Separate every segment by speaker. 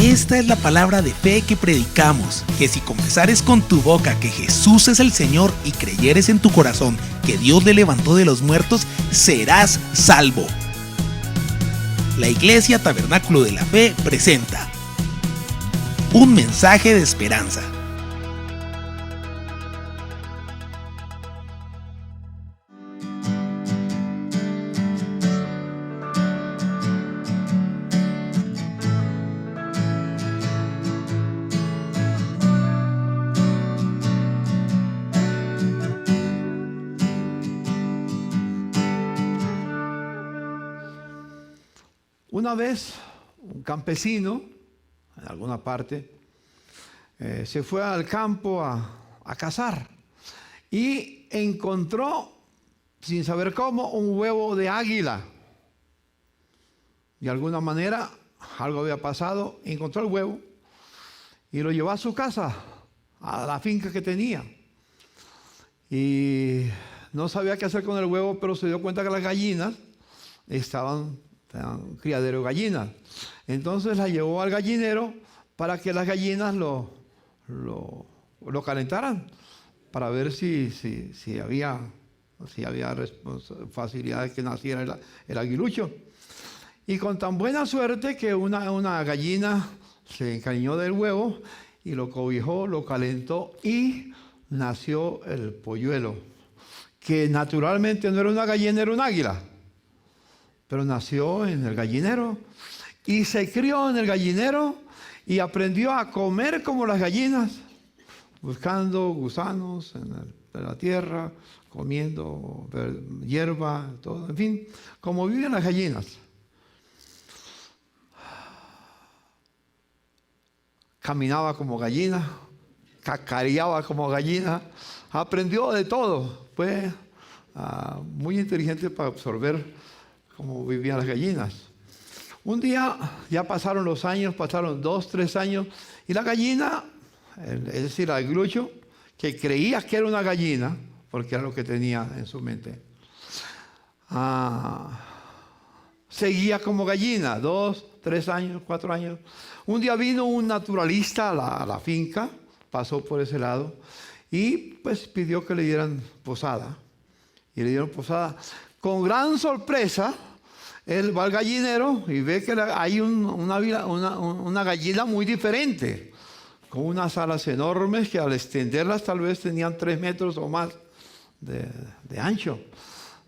Speaker 1: Esta es la palabra de fe que predicamos, que si confesares con tu boca que Jesús es el Señor y creyeres en tu corazón que Dios le levantó de los muertos, serás salvo. La Iglesia Tabernáculo de la Fe presenta un mensaje de esperanza.
Speaker 2: Una vez, un campesino, en alguna parte, se fue al campo a cazar y encontró, sin saber cómo, un huevo de águila. De alguna manera, algo había pasado, encontró el huevo y lo llevó a su casa, a la finca que tenía. Y no sabía qué hacer con el huevo, pero se dio cuenta que las gallinas estaban un criadero de gallinas. Entonces la llevó al gallinero para que las gallinas lo calentaran, para ver si había facilidad de que naciera el aguilucho. Y con tan buena suerte que una gallina se encariñó del huevo y lo cobijó, lo calentó y nació el polluelo, que naturalmente no era una gallina, era un águila. Pero nació en el gallinero y se crió en el gallinero y aprendió a comer como las gallinas, buscando gusanos en la tierra, comiendo hierba, todo, en fin, como viven las gallinas. Caminaba como gallina, cacareaba como gallina, aprendió de todo. Fue muy inteligente para absorber cómo vivían las gallinas. Un día, ya pasaron los años, pasaron 2, 3 años, y la gallina, es decir, el aguilucho, que creía que era una gallina, porque era lo que tenía en su mente, seguía como gallina, 2, 3 años, 4 años. Un día vino un naturalista a la finca, pasó por ese lado, y pues pidió que le dieran posada. Y le dieron posada. Con gran sorpresa, él va al gallinero y ve que hay una gallina muy diferente, con unas alas enormes que al extenderlas tal vez tenían 3 metros o más de ancho.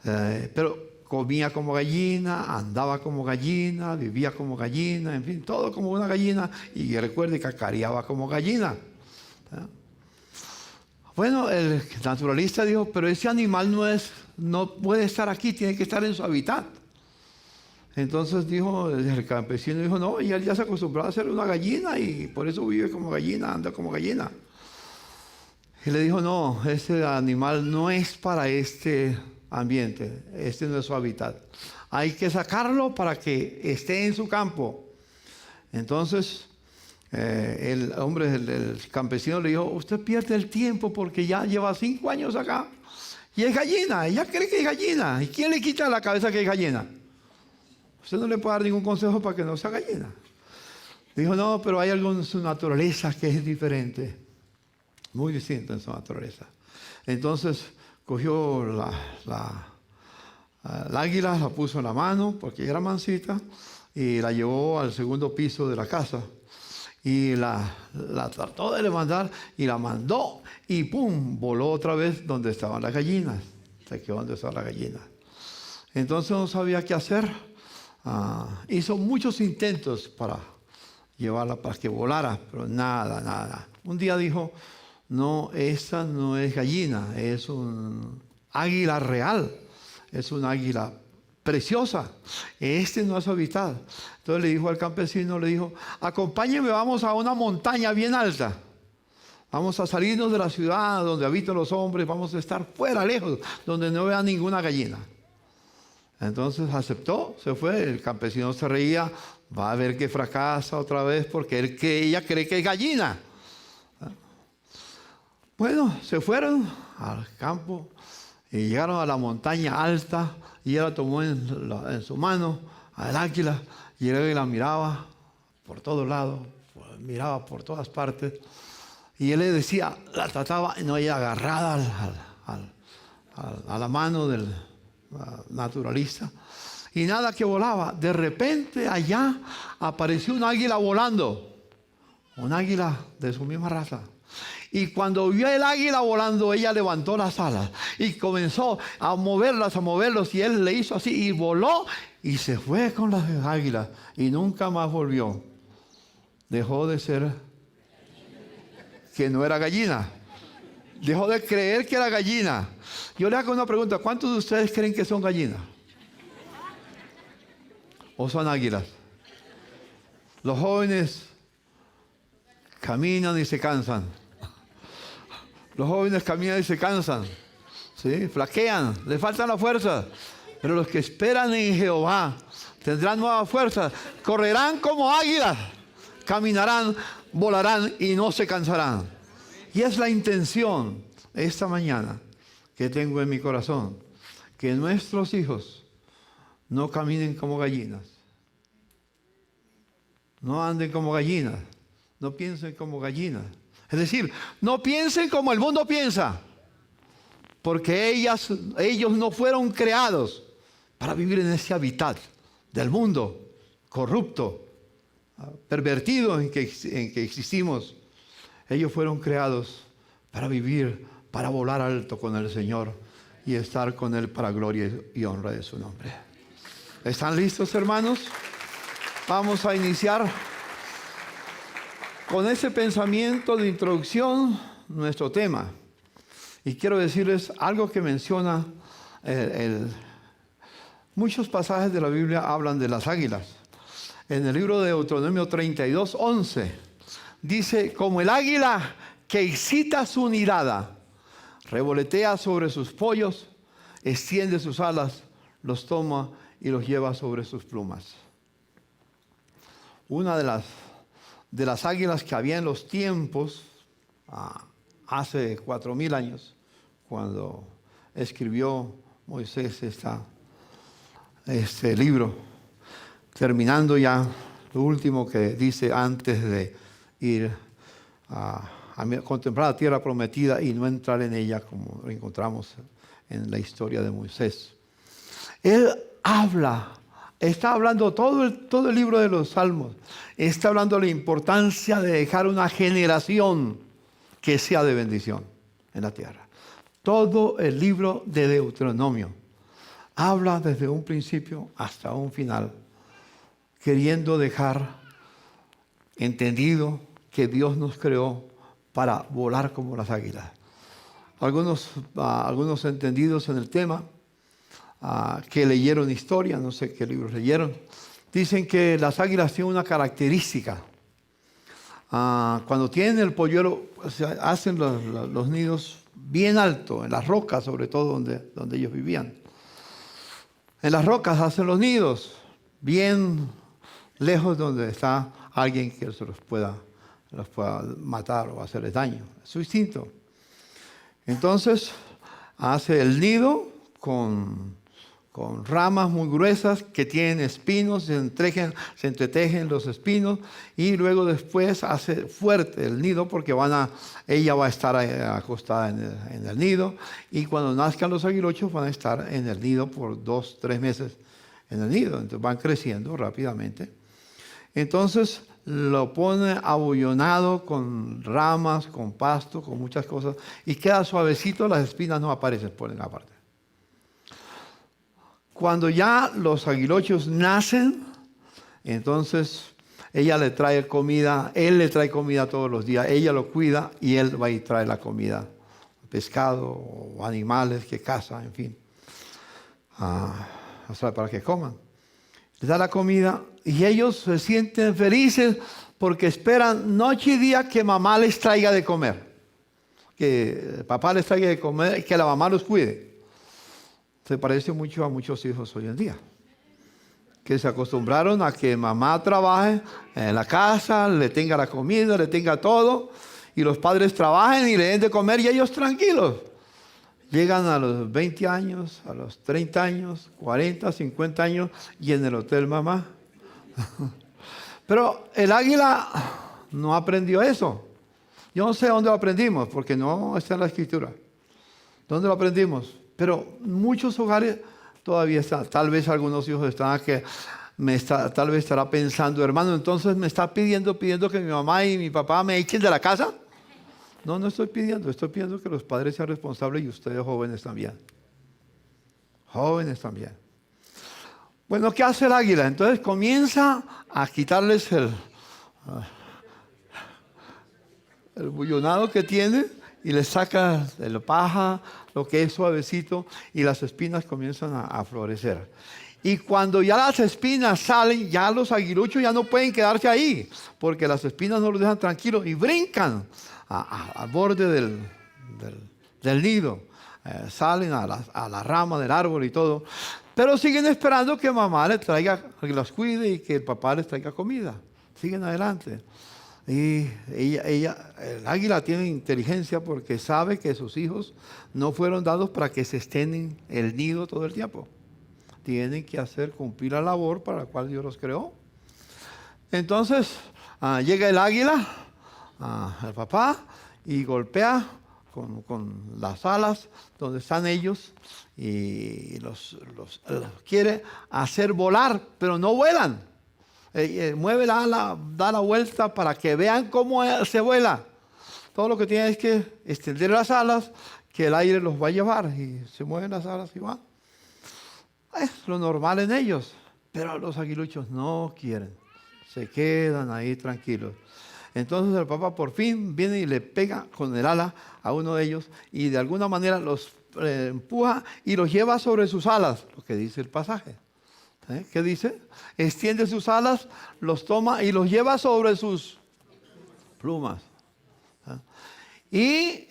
Speaker 2: Pero comía como gallina, andaba como gallina, vivía como gallina, en fin, todo como una gallina. Y recuerde, cacareaba como gallina. Bueno, el naturalista dijo, pero ese animal no puede estar aquí, tiene que estar en su hábitat. Entonces dijo, el campesino dijo, no, y él ya se acostumbró a ser una gallina y por eso vive como gallina, anda como gallina. Y le dijo, no, ese animal no es para este ambiente, este no es su hábitat. Hay que sacarlo para que esté en su campo. Entonces el hombre, el campesino le dijo, usted pierde el tiempo porque ya lleva 5 años acá y es gallina, ella cree que es gallina. ¿Y quién le quita la cabeza que es gallina? Usted no le puede dar ningún consejo para que no sea gallina. Dijo, no, pero hay algo en su naturaleza que es diferente, muy distinto en su naturaleza. Entonces cogió la águila, la puso en la mano porque era mansita y la llevó al segundo piso de la casa. Y la trató de levantar y la mandó y ¡pum! Voló otra vez donde estaban las gallinas. Se quedó donde estaban las gallinas. Entonces no sabía qué hacer. Hizo muchos intentos para llevarla, para que volara, pero nada. Un día dijo, no, esta no es gallina, es un águila real, es un águila preciosa, este no es su hábitat. Entonces le dijo al campesino, le dijo, acompáñeme, vamos a una montaña bien alta. Vamos a salirnos de la ciudad donde habitan los hombres, vamos a estar fuera, lejos, donde no vea ninguna gallina. Entonces aceptó, se fue, el campesino se reía, va a ver que fracasa otra vez porque ella cree que es gallina. Bueno, se fueron al campo y llegaron a la montaña alta y ella la tomó en su mano, al águila, y él la miraba por todos lados, miraba por todas partes. Y él le decía, la trataba, no, ella agarrada a la mano del naturalista. Y nada que volaba. De repente allá apareció un águila volando. Un águila de su misma raza. Y cuando vio el águila volando, ella levantó las alas y comenzó a moverlos. Y él le hizo así y voló y se fue con las águilas. Y nunca más volvió. Dejó de ser que no era gallina. Dejó de creer que era gallina. Yo le hago una pregunta. ¿Cuántos de ustedes creen que son gallinas? ¿O son águilas? Los jóvenes caminan y se cansan. Los jóvenes caminan y se cansan. ¿Sí? Flaquean, les faltan las fuerzas. Pero los que esperan en Jehová tendrán nuevas fuerzas. Correrán como águilas. Caminarán, volarán y no se cansarán. Y es la intención esta mañana que tengo en mi corazón. Que nuestros hijos no caminen como gallinas. No anden como gallinas. No piensen como gallinas. Es decir, no piensen como el mundo piensa. Porque ellos no fueron creados para vivir en ese hábitat del mundo corrupto, pervertido en que existimos. Ellos fueron creados para vivir, para volar alto con el Señor y estar con Él para gloria y honra de su nombre. ¿Están listos, hermanos? Vamos a iniciar con ese pensamiento de introducción nuestro tema. Y quiero decirles algo que menciona muchos pasajes de la Biblia hablan de las águilas. En el libro de Deuteronomio 32:11 dice: como el águila que excita su nidada, revolotea sobre sus pollos, extiende sus alas, los toma y los lleva sobre sus plumas. Una de las águilas que había en los tiempos, hace 4000 años, cuando escribió Moisés este libro, terminando ya lo último que dice antes de ir a contemplar la tierra prometida y no entrar en ella, como lo encontramos en la historia de Moisés. Él está hablando todo el libro de los Salmos, está hablando de la importancia de dejar una generación que sea de bendición en la tierra. Todo el libro de Deuteronomio habla desde un principio hasta un final, queriendo dejar entendido que Dios nos creó para volar como las águilas. Algunos entendidos en el tema, que leyeron historia, no sé qué libros leyeron, dicen que las águilas tienen una característica. Cuando tienen el polluelo, hacen los nidos bien alto, en las rocas sobre todo donde ellos vivían. En las rocas hacen los nidos, bien lejos donde está alguien que los pueda matar o hacerles daño. Es su instinto. Entonces, hace el nido con ramas muy gruesas que tienen espinos, se entretejen los espinos y luego después hace fuerte el nido porque ella va a estar acostada en el nido y cuando nazcan los aguilochos van a estar en el nido por 2-3 meses en el nido, entonces van creciendo rápidamente. Entonces lo pone abullonado con ramas, con pasto, con muchas cosas y queda suavecito, las espinas no aparecen por en la parte. Cuando ya los aguilochos nacen, entonces ella le trae comida, él le trae comida todos los días, ella lo cuida y él va y trae la comida, pescado o animales que caza, en fin, para que coman. Les da la comida y ellos se sienten felices porque esperan noche y día que mamá les traiga de comer, que papá les traiga de comer y que la mamá los cuide. Se parece mucho a muchos hijos hoy en día, que se acostumbraron a que mamá trabaje en la casa, le tenga la comida, le tenga todo, y los padres trabajen y le den de comer y ellos tranquilos. Llegan a los 20 años, a los 30 años, 40, 50 años, y en el hotel mamá. Pero el águila no aprendió eso. Yo no sé dónde lo aprendimos, porque no está en la Escritura. ¿Dónde lo aprendimos? Pero muchos hogares todavía están. Tal vez algunos hijos están que tal vez estará pensando, hermano, entonces me está pidiendo que mi mamá y mi papá me echen de la casa. No, no estoy pidiendo que los padres sean responsables y ustedes jóvenes también. Jóvenes también. Bueno, ¿qué hace el águila? Entonces comienza a quitarles el bullonado que tiene y les saca de la paja, lo que es suavecito, y las espinas comienzan a florecer. Y cuando ya las espinas salen, ya los aguiluchos ya no pueden quedarse ahí, porque las espinas no los dejan tranquilos y brincan al borde del nido. Salen a la rama del árbol y todo. Pero siguen esperando que mamá les traiga, que los cuide y que el papá les traiga comida. Siguen adelante. Y el águila tiene inteligencia porque sabe que sus hijos no fueron dados para que se estén en el nido todo el tiempo. Tienen que cumplir la labor para la cual Dios los creó. Entonces llega el águila al papá y golpea con las alas donde están ellos y los quiere hacer volar, pero no vuelan. Mueve la ala, da la vuelta para que vean cómo se vuela. Todo lo que tiene es que extender las alas, que el aire los va a llevar, y se mueven las alas y van. Es lo normal en ellos, pero los aguiluchos no quieren, se quedan ahí tranquilos. Entonces el papá por fin viene y le pega con el ala a uno de ellos y de alguna manera los empuja y los lleva sobre sus alas, lo que dice el pasaje. ¿Qué dice? Extiende sus alas, los toma y los lleva sobre sus plumas. Y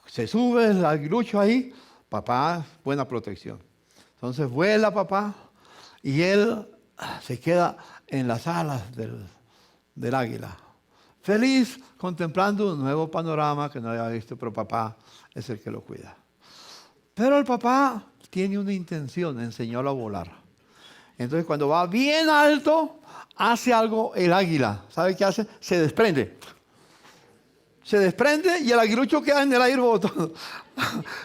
Speaker 2: se sube el aguilucho ahí, papá, buena protección. Entonces vuela papá y él se queda en las alas del águila, feliz contemplando un nuevo panorama que no había visto, pero papá es el que lo cuida. Pero el papá tiene una intención, enseñarlo a volar. Entonces cuando va bien alto, hace algo el águila. ¿Sabe qué hace? Se desprende. Se desprende y el aguilucho queda en el aire botado.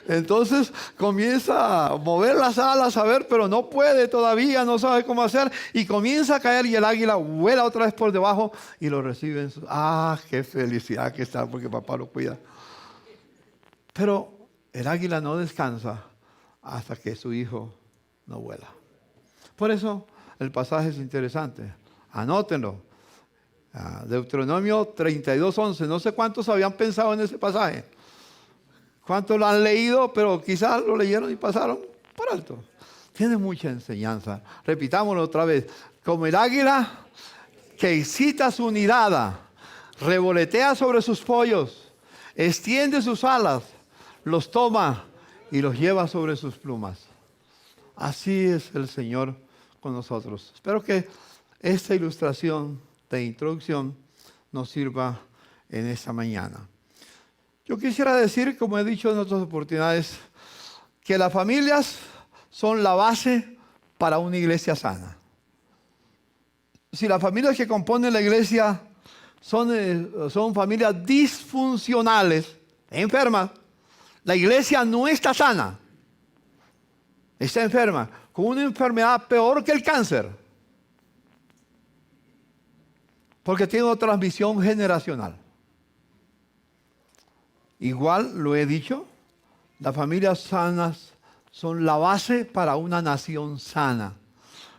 Speaker 2: Entonces comienza a mover las alas, a ver, pero no puede todavía, no sabe cómo hacer. Y comienza a caer y el águila vuela otra vez por debajo y lo recibe. ¡Qué felicidad que está porque papá lo cuida! Pero el águila no descansa hasta que su hijo no vuela. Por eso el pasaje es interesante. Anótenlo. Deuteronomio 32:11. No sé cuántos habían pensado en ese pasaje. ¿Cuántos lo han leído? Pero quizás lo leyeron y pasaron por alto. Tiene mucha enseñanza. Repitámoslo otra vez. Como el águila que excita su nidada, revolotea sobre sus pollos, extiende sus alas, los toma y los lleva sobre sus plumas. Así es el Señor con nosotros. Espero que esta ilustración de introducción nos sirva en esta mañana. Yo quisiera decir, como he dicho en otras oportunidades, que las familias son la base para una iglesia sana. Si las familias que componen la iglesia son familias disfuncionales, enfermas, la iglesia no está sana, está enferma, con una enfermedad peor que el cáncer. Porque tiene una transmisión generacional. Igual lo he dicho, las familias sanas son la base para una nación sana.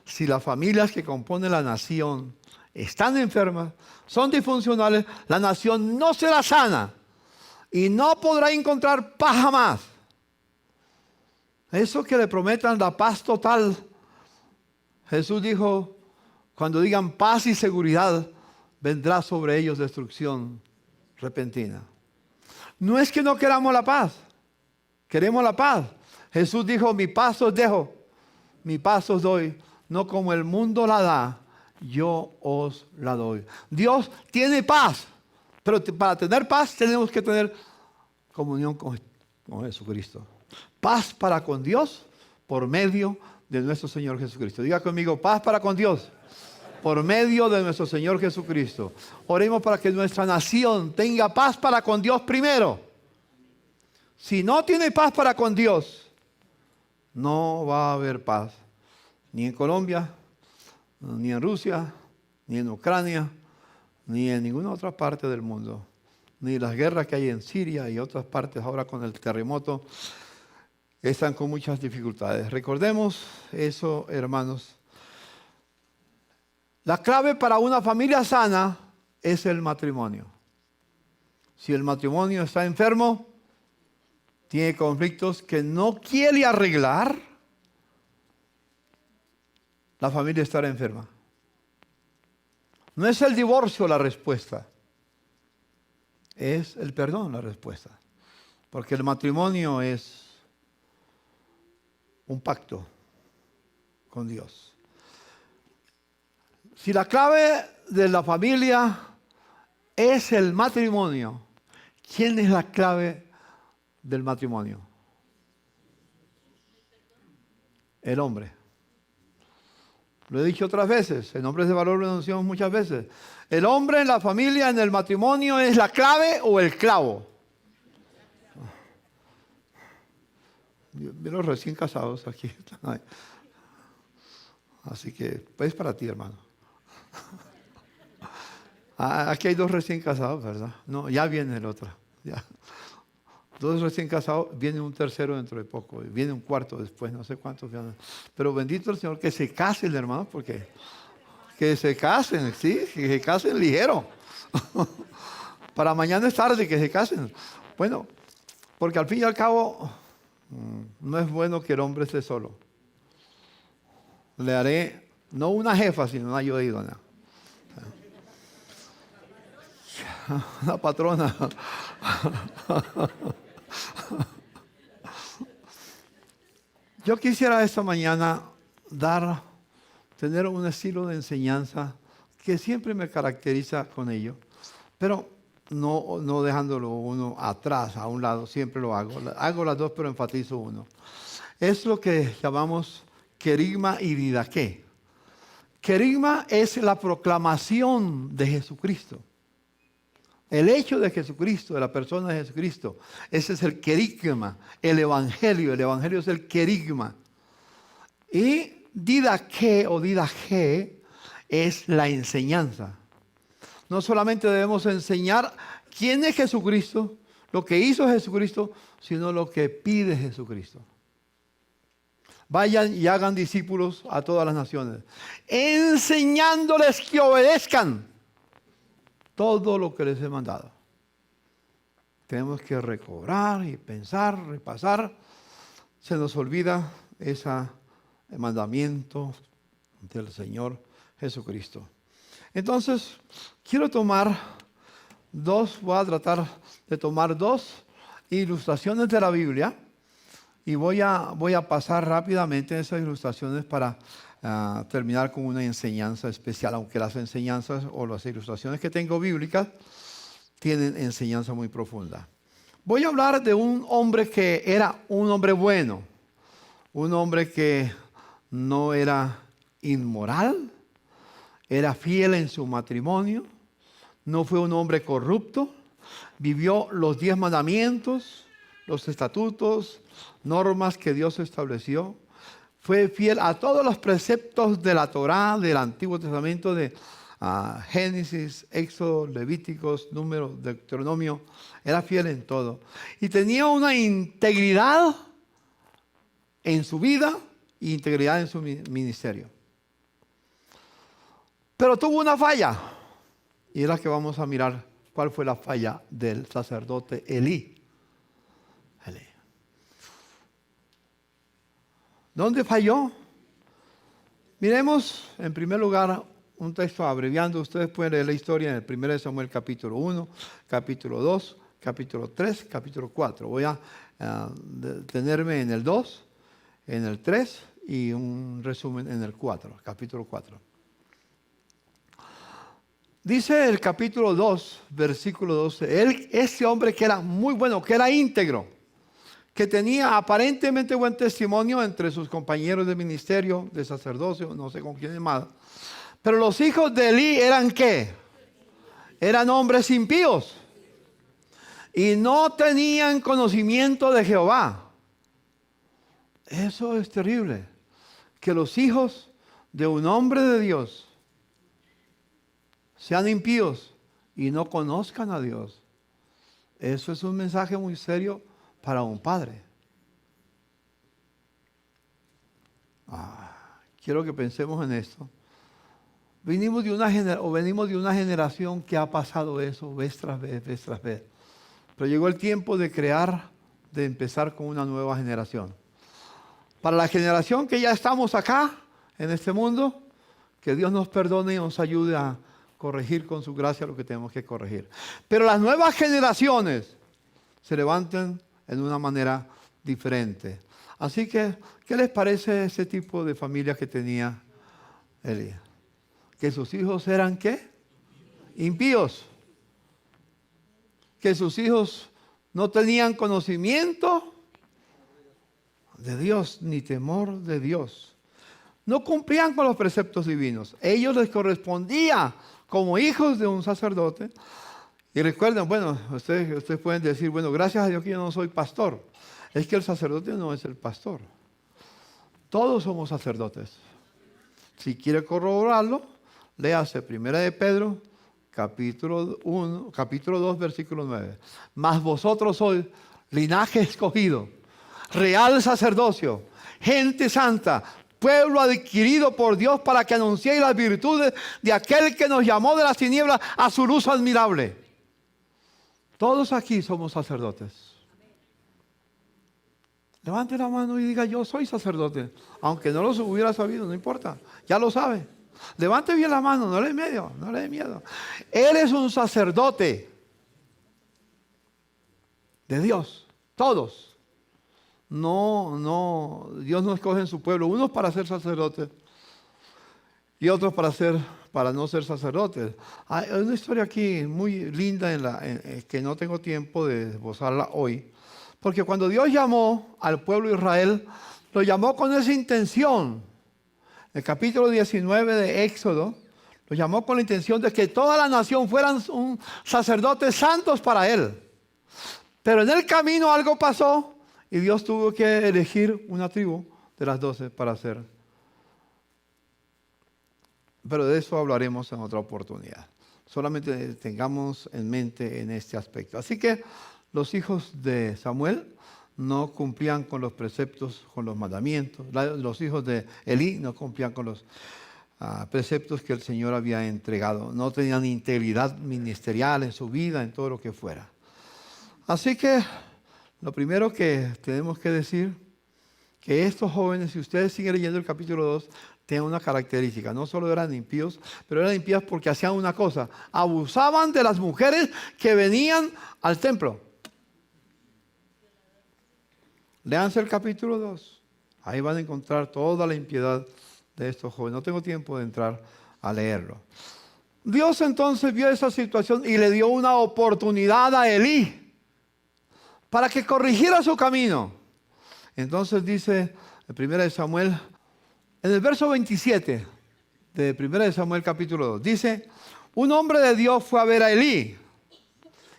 Speaker 2: Si las familias que componen la nación están enfermas, son disfuncionales, la nación no será sana y no podrá encontrar paz jamás. Eso que le prometan la paz total, Jesús dijo, cuando digan paz y seguridad, vendrá sobre ellos destrucción repentina. No es que no queramos la paz, queremos la paz. Jesús dijo, mi paz os dejo, mi paz os doy, no como el mundo la da, yo os la doy. Dios tiene paz, pero para tener paz tenemos que tener comunión con Jesucristo. Paz para con Dios por medio de nuestro Señor Jesucristo. Diga conmigo, paz para con Dios. por medio de nuestro Señor Jesucristo. Oremos para que nuestra nación tenga paz para con Dios primero. Si no tiene paz para con Dios, no va a haber paz. Ni en Colombia, ni en Rusia, ni en Ucrania, ni en ninguna otra parte del mundo. Ni las guerras que hay en Siria y otras partes ahora con el terremoto están con muchas dificultades. Recordemos eso, hermanos. La clave para una familia sana es el matrimonio. Si el matrimonio está enfermo, tiene conflictos que no quiere arreglar, la familia estará enferma. No es el divorcio la respuesta, es el perdón la respuesta. Porque el matrimonio es un pacto con Dios. Si la clave de la familia es el matrimonio, ¿quién es la clave del matrimonio? El hombre. Lo he dicho otras veces, en Hombres de Valor lo anunciamos muchas veces. El hombre en la familia, en el matrimonio, ¿es la clave o el clavo? Vi los recién casados aquí. Así que, pues para ti, hermano. Aquí hay 2 recién casados, ¿verdad? No, ya viene el otro. Ya. 2 recién casados, viene un tercero dentro de poco, viene un cuarto después, no sé cuántos. Pero bendito el Señor, que se casen, hermano, porque que se casen, sí, que se casen ligero. Para mañana es tarde que se casen. Bueno, porque al fin y al cabo no es bueno que el hombre esté solo. Le haré no una jefa, sino una ayuda idónea. Una patrona. Yo quisiera esta mañana tener un estilo de enseñanza que siempre me caracteriza con ello, pero no dejándolo uno atrás, a un lado, siempre lo hago. Hago las dos, pero enfatizo uno. Es lo que llamamos querigma y didaqué. Querigma es la proclamación de Jesucristo. El hecho de Jesucristo, de la persona de Jesucristo, ese es el querigma, el evangelio es el querigma. Y didaqué o didaqué es la enseñanza. No solamente debemos enseñar quién es Jesucristo, lo que hizo Jesucristo, sino lo que pide Jesucristo. Vayan y hagan discípulos a todas las naciones, enseñándoles que obedezcan todo lo que les he mandado. Tenemos que recobrar y pensar, repasar. Se nos olvida ese mandamiento del Señor Jesucristo. Entonces, voy a tratar de tomar 2 ilustraciones de la Biblia y voy a pasar rápidamente esas ilustraciones para terminar con una enseñanza especial, aunque las enseñanzas o las ilustraciones que tengo bíblicas tienen enseñanza muy profunda. Voy a hablar de un hombre que era un hombre bueno, un hombre que no era inmoral, era fiel en su matrimonio, no fue un hombre corrupto, vivió los 10 mandamientos, los estatutos, normas que Dios estableció. Fue fiel a todos los preceptos de la Torá, del Antiguo Testamento, de Génesis, Éxodo, Levíticos, Números, Deuteronomio. Era fiel en todo. Y tenía una integridad en su vida e integridad en su ministerio. Pero tuvo una falla. Y es la que vamos a mirar. ¿Cuál fue la falla del sacerdote Elí? ¿Dónde falló? Miremos en primer lugar un texto abreviando. Ustedes pueden leer la historia en el 1 Samuel capítulo 1, capítulo 2, capítulo 3, capítulo 4. Voy a detenerme en el 2, en el 3 y un resumen en el 4, capítulo 4. Dice el capítulo 2, versículo 12, ese hombre que era muy bueno, que era íntegro, que tenía aparentemente buen testimonio entre sus compañeros de ministerio, de sacerdocio, no sé con quién más, Pero los hijos de Elí eran ¿qué? Eran hombres impíos. Y no tenían conocimiento de Jehová. Eso es terrible. Que los hijos de un hombre de Dios sean impíos y no conozcan a Dios. Eso es un mensaje muy serio para un padre. Quiero que pensemos en esto. Venimos de una generación que ha pasado eso vez tras vez, vez tras vez. Pero llegó el tiempo de empezar con una nueva generación. Para la generación que ya estamos acá, en este mundo, que Dios nos perdone y nos ayude a corregir con su gracia lo que tenemos que corregir. Pero las nuevas generaciones se levantan en una manera diferente. Así que, ¿qué les parece ese tipo de familia que tenía Elí? Que sus hijos eran ¿qué? Impíos. Que sus hijos no tenían conocimiento de Dios ni temor de Dios. No cumplían con los preceptos divinos. Ellos les correspondía como hijos de un sacerdote. Y recuerden, bueno, ustedes pueden decir, bueno, gracias a Dios que yo no soy pastor. Es que el sacerdote no es el pastor. Todos somos sacerdotes. Si quiere corroborarlo, léase 1 de Pedro, capítulo 2, versículo 9. Mas vosotros sois linaje escogido, real sacerdocio, gente santa, pueblo adquirido por Dios para que anunciéis las virtudes de aquel que nos llamó de las tinieblas a su luz admirable. Todos aquí somos sacerdotes. Levante la mano y diga, yo soy sacerdote. Aunque no lo hubiera sabido, no importa, ya lo sabe. Levante bien la mano, no le dé miedo, no le dé miedo. Él es un sacerdote de Dios, todos. No, Dios no escoge en su pueblo, unos para ser sacerdotes y otros para no ser sacerdotes. Hay una historia aquí muy linda que no tengo tiempo de esbozarla hoy, porque cuando Dios llamó al pueblo de Israel, lo llamó con esa intención. El capítulo 19 de Éxodo lo llamó con la intención de que toda la nación fueran sacerdotes santos para Él. Pero en el camino algo pasó y Dios tuvo que elegir una tribu de las 12 para hacer. Pero de eso hablaremos en otra oportunidad. Solamente tengamos en mente en este aspecto. Así que los hijos de Samuel no cumplían con los preceptos, con los mandamientos. Los hijos de Elí no cumplían con los preceptos que el Señor había entregado. No tenían integridad ministerial en su vida, en todo lo que fuera. Así que lo primero que tenemos que decir, que estos jóvenes, si ustedes siguen leyendo el capítulo 2, tenían una característica. No solo eran impíos, pero eran impíos porque hacían una cosa. Abusaban de las mujeres que venían al templo. Léanse el capítulo 2. Ahí van a encontrar toda la impiedad de estos jóvenes. No tengo tiempo de entrar a leerlo. Dios entonces vio esa situación y le dio una oportunidad a Elí para que corrigiera su camino. Entonces dice en 1 de Samuel, en el verso 27 de 1 de Samuel capítulo 2, dice, un hombre de Dios fue a ver a Elí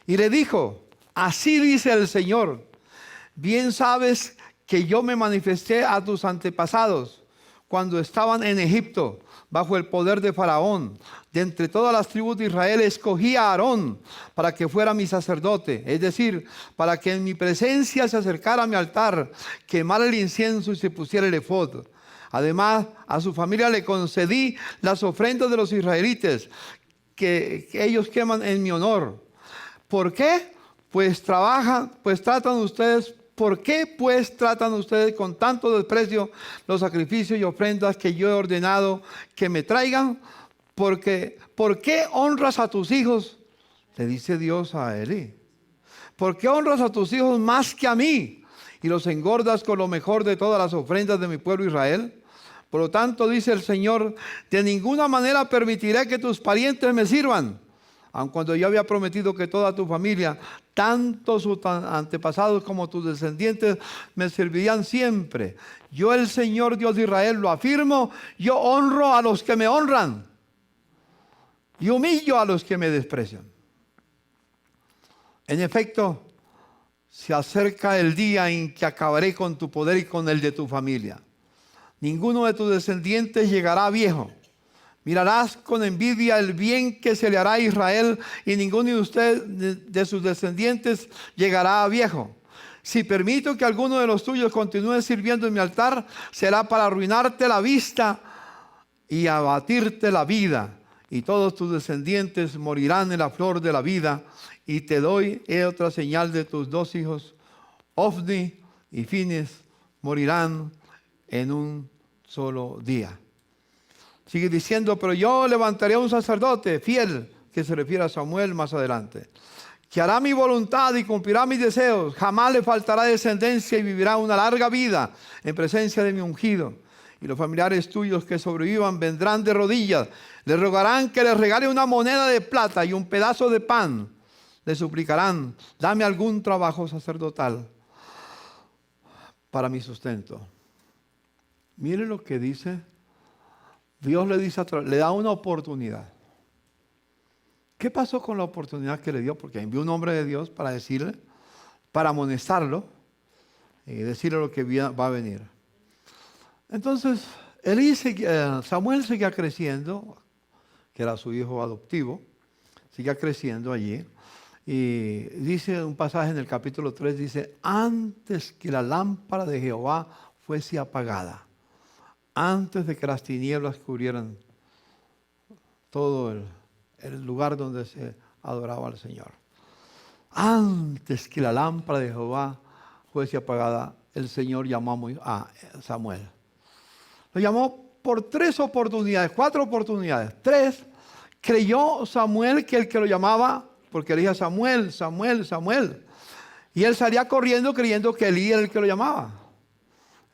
Speaker 2: y le dijo, así dice el Señor, bien sabes que yo me manifesté a tus antepasados cuando estaban en Egipto, bajo el poder de Faraón. De entre todas las tribus de Israel escogí a Aarón para que fuera mi sacerdote, es decir, para que en mi presencia se acercara a mi altar, quemara el incienso y se pusiera el efod. Además, a su familia le concedí las ofrendas de los israelitas que ellos queman en mi honor. ¿Por qué? ¿Por qué pues tratan ustedes con tanto desprecio los sacrificios y ofrendas que yo he ordenado que me traigan? ¿Por qué honras a tus hijos? Le dice Dios a Elí. ¿Por qué honras a tus hijos más que a mí? Y los engordas con lo mejor de todas las ofrendas de mi pueblo Israel. Por lo tanto, dice el Señor, de ninguna manera permitiré que tus parientes me sirvan. Aun cuando yo había prometido que toda tu familia, tanto sus antepasados como tus descendientes, me servirían siempre. Yo, el Señor Dios de Israel, lo afirmo, yo honro a los que me honran. y humillo a los que me desprecian. En efecto, se acerca el día en que acabaré con tu poder y con el de tu familia. Ninguno de tus descendientes llegará viejo. Mirarás con envidia el bien que se le hará a Israel, y ninguno de ustedes, de sus descendientes, llegará a viejo. Si permito que alguno de los tuyos continúe sirviendo en mi altar, será para arruinarte la vista y abatirte la vida. Y todos tus descendientes morirán en la flor de la vida. Y te doy otra señal de tus dos hijos, Ofni y Fines, morirán en un solo día. Sigue diciendo, pero yo levantaré a un sacerdote fiel, que se refiere a Samuel más adelante, que hará mi voluntad y cumplirá mis deseos. Jamás le faltará descendencia y vivirá una larga vida en presencia de mi ungido. Y los familiares tuyos que sobrevivan vendrán de rodillas. Le rogarán que les regale una moneda de plata y un pedazo de pan. Le suplicarán, dame algún trabajo sacerdotal para mi sustento. Mire lo que dice. Dios le dice, le da una oportunidad. ¿Qué pasó con la oportunidad que le dio? Porque envió un hombre de Dios para decirle, para amonestarlo y decirle lo que va a venir. Entonces, Samuel seguía creciendo, que era su hijo adoptivo, seguía creciendo allí. Y dice un pasaje en el capítulo 3, dice, antes que la lámpara de Jehová fuese apagada, antes de que las tinieblas cubrieran todo el lugar donde se adoraba al Señor. Antes que la lámpara de Jehová fuese apagada, el Señor llamó a Samuel. Lo llamó por 3 oportunidades, 4 oportunidades. 3, creyó Samuel que el que lo llamaba, porque le decía Samuel, Samuel, Samuel. Y él salía corriendo creyendo que Elí era el que lo llamaba.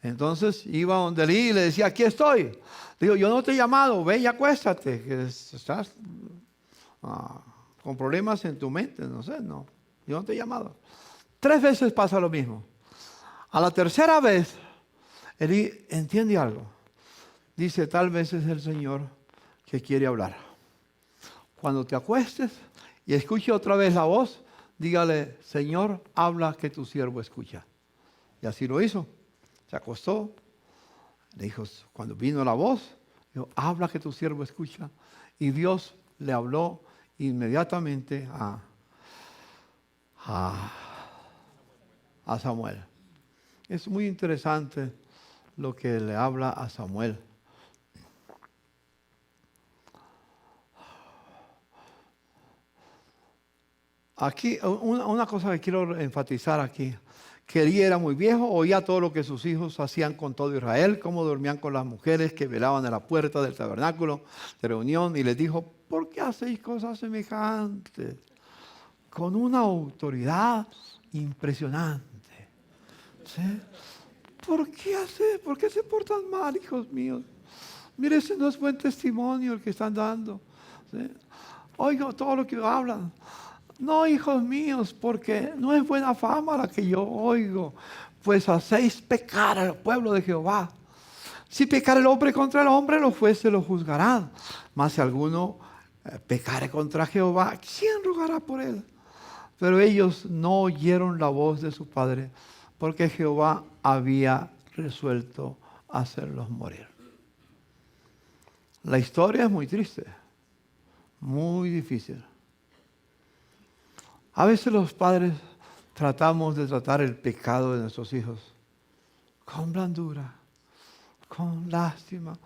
Speaker 2: Entonces iba donde Elí y le decía, aquí estoy. Digo, yo no te he llamado, ve y acuéstate, que estás con problemas en tu mente, no sé, no, yo no te he llamado. 3 veces pasa lo mismo. A la tercera vez, Elí entiende algo. Dice, tal vez es el Señor que quiere hablar. Cuando te acuestes y escuche otra vez la voz, dígale, Señor, habla que tu siervo escucha. Y así lo hizo. Se acostó, le dijo, cuando vino la voz, dijo, habla que tu siervo escucha. Y Dios le habló inmediatamente a Samuel. Es muy interesante lo que le habla a Samuel. Aquí, una cosa que quiero enfatizar aquí. Que Elí era muy viejo, oía todo lo que sus hijos hacían con todo Israel, cómo dormían con las mujeres que velaban a la puerta del tabernáculo de reunión, y les dijo, ¿por qué hacéis cosas semejantes? Con una autoridad impresionante. ¿Sí? ¿Por qué se portan mal, hijos míos? Mire, ese no es buen testimonio el que están dando. ¿Sí? Oigan todo lo que hablan. No, hijos míos, porque no es buena fama la que yo oigo, pues hacéis pecar al pueblo de Jehová. Si pecar el hombre contra el hombre, los jueces lo juzgarán. Mas si alguno pecare contra Jehová, ¿quién rogará por él? Pero ellos no oyeron la voz de su padre, porque Jehová había resuelto hacerlos morir. La historia es muy triste, muy difícil. A veces los padres tratamos de tratar el pecado de nuestros hijos con blandura, con lástima.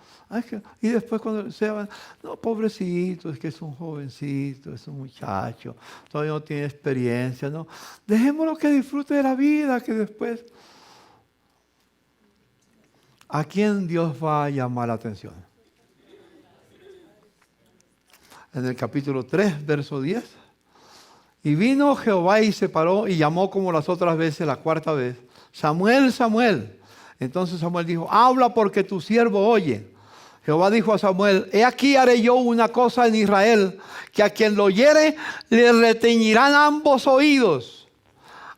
Speaker 2: Y después cuando se van, no, pobrecito, es que es un jovencito, es un muchacho, todavía no tiene experiencia, no. Dejémoslo que disfrute de la vida, que después. ¿A quién Dios va a llamar la atención? En el capítulo 3, verso 10. Y vino Jehová y se paró y llamó como las otras veces, la 4ª vez, Samuel, Samuel. Entonces Samuel dijo, habla porque tu siervo oye. Jehová dijo a Samuel, he aquí haré yo una cosa en Israel, que a quien lo oyere le retiñirán ambos oídos.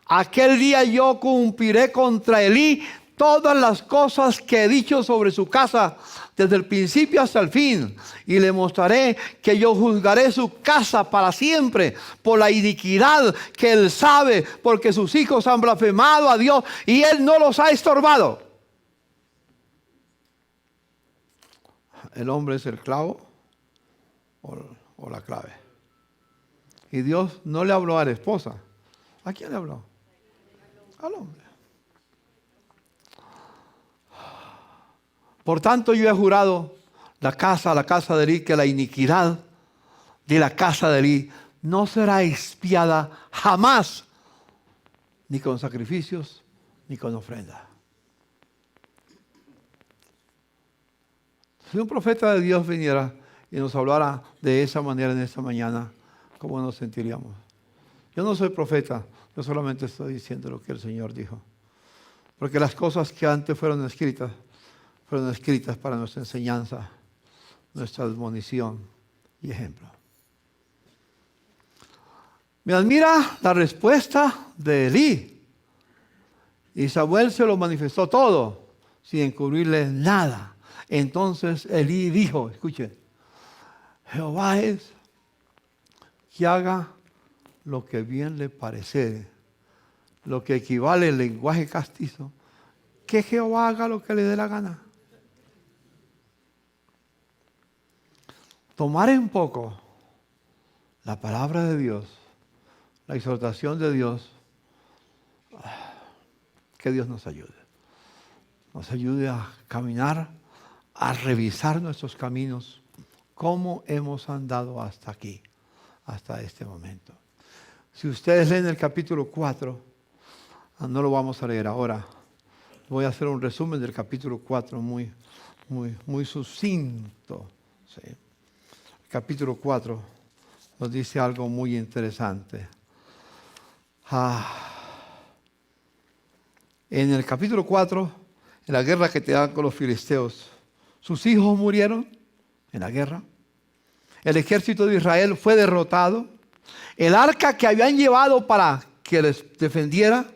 Speaker 2: Aquel día yo cumpliré contra Elí todas las cosas que he dicho sobre su casa, desde el principio hasta el fin, y le mostraré que yo juzgaré su casa para siempre por la iniquidad que él sabe, porque sus hijos han blasfemado a Dios y él no los ha estorbado. ¿El hombre es el clavo o la clave? Y Dios no le habló a la esposa. ¿A quién le habló? Al hombre. Por tanto, yo he jurado la casa de Elí, que la iniquidad de la casa de Elí no será expiada jamás, ni con sacrificios, ni con ofrenda. Si un profeta de Dios viniera y nos hablara de esa manera en esta mañana, ¿cómo nos sentiríamos? Yo no soy profeta, yo solamente estoy diciendo lo que el Señor dijo. Porque las cosas que antes fueron escritas para nuestra enseñanza, nuestra admonición y ejemplo. Me admira la respuesta de Elí. Y Samuel se lo manifestó todo, sin encubrirle nada. Entonces Elí dijo, escuche, Jehová es que haga lo que bien le pareciere, lo que equivale al lenguaje castizo, que Jehová haga lo que le dé la gana. Tomar en poco la palabra de Dios, la exhortación de Dios, que Dios nos ayude a caminar, a revisar nuestros caminos, cómo hemos andado hasta aquí, hasta este momento. Si ustedes leen el capítulo 4, no lo vamos a leer ahora. Voy a hacer un resumen del capítulo 4 muy sucinto. ¿Sí? El capítulo 4 nos dice algo muy interesante. En el capítulo 4, en la guerra que te dan con los filisteos, sus hijos murieron en la guerra. El ejército de Israel fue derrotado. El arca que habían llevado para que les defendiera,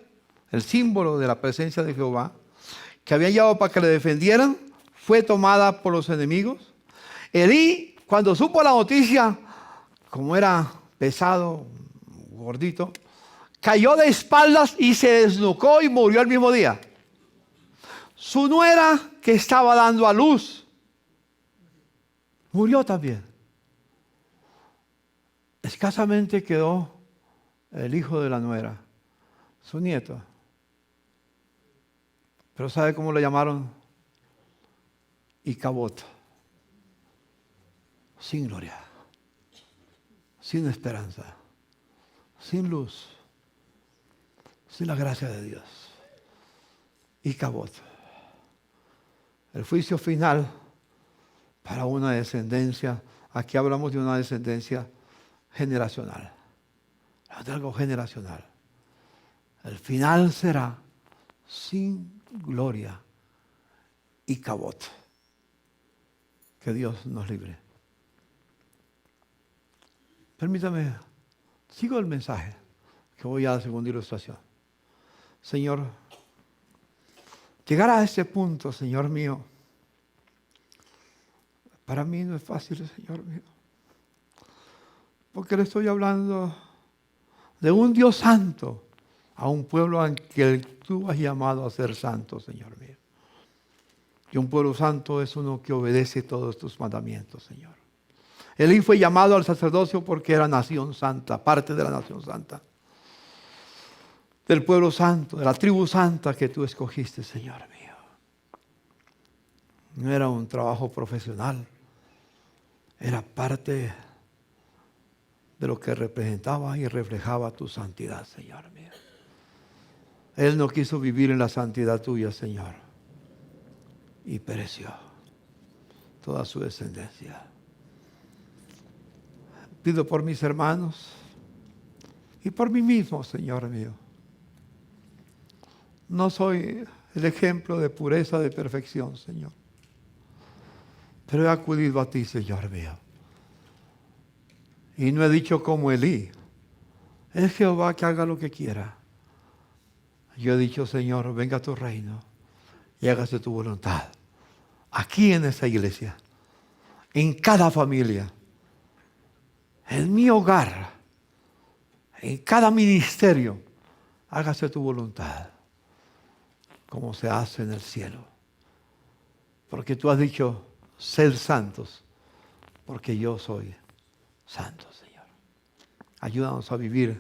Speaker 2: el símbolo de la presencia de Jehová, que habían llevado para que le defendieran, fue tomada por los enemigos. Elí, cuando supo la noticia, como era pesado, gordito, cayó de espaldas y se desnucó y murió el mismo día. Su nuera, que estaba dando a luz, murió también. Escasamente quedó el hijo de la nuera, su nieto. Pero ¿sabe cómo lo llamaron? Icabod. Sin gloria, sin esperanza, sin luz, sin la gracia de Dios. Icabod. El juicio final para una descendencia. Aquí hablamos de una descendencia generacional. De algo generacional. El final será sin gloria y Icabod. Que Dios nos libre. Permítame, sigo el mensaje que voy a la segunda ilustración. Señor, llegar a este punto, Señor mío, para mí no es fácil, Señor mío. Porque le estoy hablando de un Dios santo a un pueblo al que tú has llamado a ser santo, Señor mío. Y un pueblo santo es uno que obedece todos tus mandamientos, Señor. Elí fue llamado al sacerdocio porque era nación santa, parte de la nación santa. Del pueblo santo, de la tribu santa que tú escogiste, Señor mío. No era un trabajo profesional, era parte de lo que representaba y reflejaba tu santidad, Señor mío. Él no quiso vivir en la santidad tuya, Señor, y pereció toda su descendencia. Pido por mis hermanos y por mí mismo, Señor mío. No soy el ejemplo de pureza, de perfección, Señor. Pero he acudido a ti, Señor mío. Y no he dicho como Elí. Es Jehová que haga lo que quiera. Yo he dicho, Señor, venga a tu reino y hágase tu voluntad, aquí en esta iglesia, en cada familia, en mi hogar, en cada ministerio, hágase tu voluntad, como se hace en el cielo. Porque tú has dicho, sed santos, porque yo soy santo, Señor. Ayúdanos a vivir